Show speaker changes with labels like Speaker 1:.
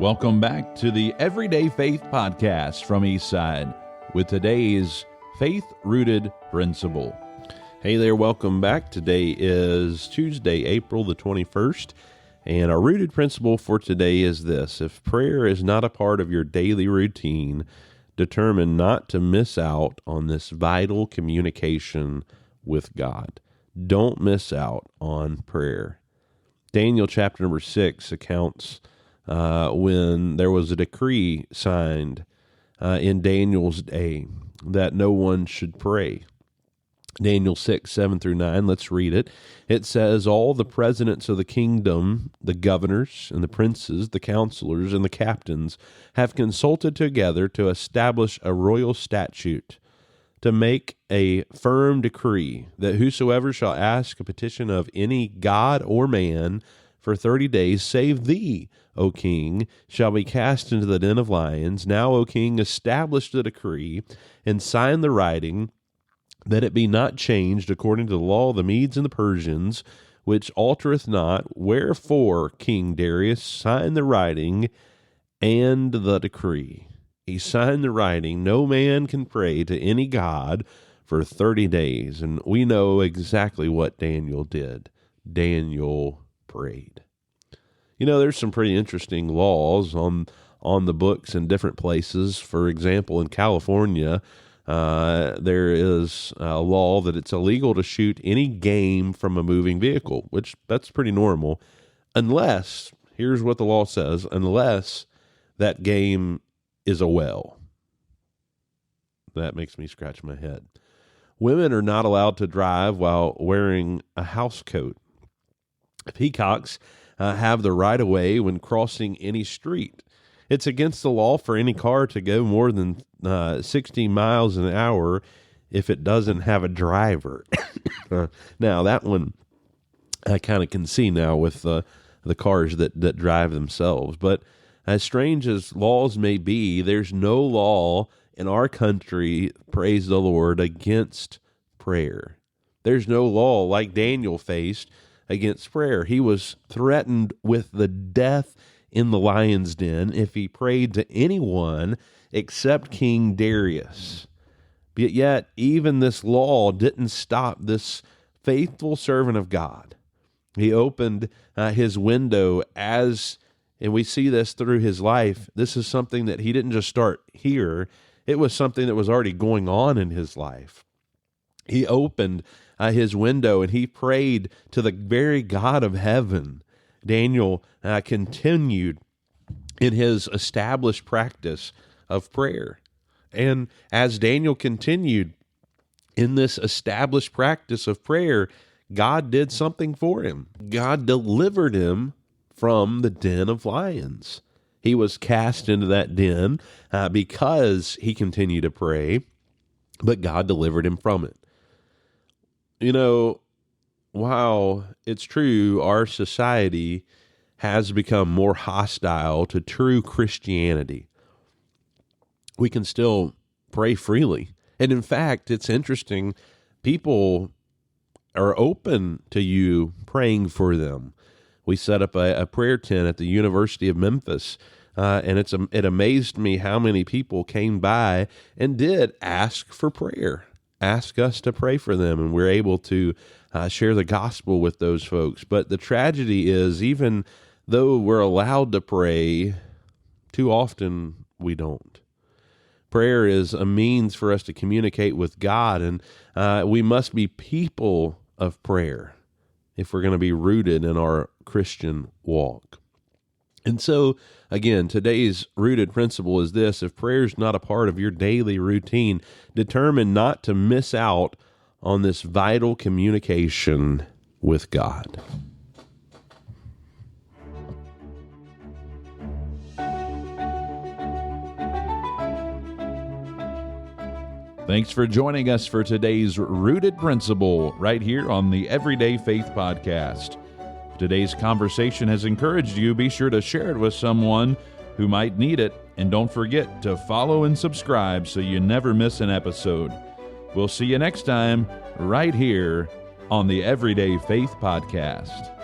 Speaker 1: Welcome back to the Everyday Faith Podcast from Eastside with today's faith-rooted principle.
Speaker 2: Hey there, welcome back. Today is Tuesday, April the 21st, and our rooted principle for today is this: if prayer is not a part of your daily routine, determine not to miss out on this vital communication with God. Don't miss out on prayer. Daniel chapter number 6 accounts when there was a decree signed in Daniel's day that no one should pray. Daniel 6, 7 through 9, let's read it. It says, "All the presidents of the kingdom, the governors and the princes, the counselors and the captains have consulted together to establish a royal statute, to make a firm decree that whosoever shall ask a petition of any god or man for 30 days, save thee, O king, shall be cast into the den of lions. Now, O king, establish the decree and sign the writing, that it be not changed according to the law of the Medes and the Persians, which altereth not. Wherefore, King Darius, sign the writing and the decree." He signed the writing. No man can pray to any god for 30 days. And we know exactly what Daniel did. Daniel prayed. You know, there's some pretty interesting laws on the books in different places. For example, in California, there is a law that it's illegal to shoot any game from a moving vehicle, which that's pretty normal, unless, here's what the law says, unless that game is a well. That makes me scratch my head. Women are not allowed to drive while wearing a house coat. Peacocks have the right of way when crossing any street. It's against the law for any car to go more than 60 miles an hour if it doesn't have a driver. Now, that one I kind of can see now with the cars that drive themselves. But as strange as laws may be, there's no law in our country, praise the Lord, against prayer. There's no law like Daniel faced against prayer. He was threatened with the death in the lion's den if he prayed to anyone except King Darius. But yet, even this law didn't stop this faithful servant of God. He opened his window and we see this through his life. This is something that he didn't just start here. It was something that was already going on in his life. He opened his window and he prayed to the very God of heaven. Daniel continued in his established practice of prayer. And as Daniel continued in this established practice of prayer, God did something for him. God delivered him from the den of lions. He was cast into that den because he continued to pray, but God delivered him from it. You know, while it's true, our society has become more hostile to true Christianity, we can still pray freely. And in fact, it's interesting, people are open to you praying for them. We set up a prayer tent at the University of Memphis, and it amazed me how many people came by and did ask for prayer, ask us to pray for them, and we're able to share the gospel with those folks. But the tragedy is, even though we're allowed to pray, too often we don't. Prayer is a means for us to communicate with God, and we must be people of prayer if we're going to be rooted in our Christian walk. And so, again, today's rooted principle is this: if prayer is not a part of your daily routine, determine not to miss out on this vital communication with God.
Speaker 1: Thanks for joining us for today's Rooted Principle right here on the Everyday Faith Podcast. If today's conversation has encouraged you, be sure to share it with someone who might need it, and don't forget to follow and subscribe so you never miss an episode. We'll see you next time right here on the Everyday Faith Podcast.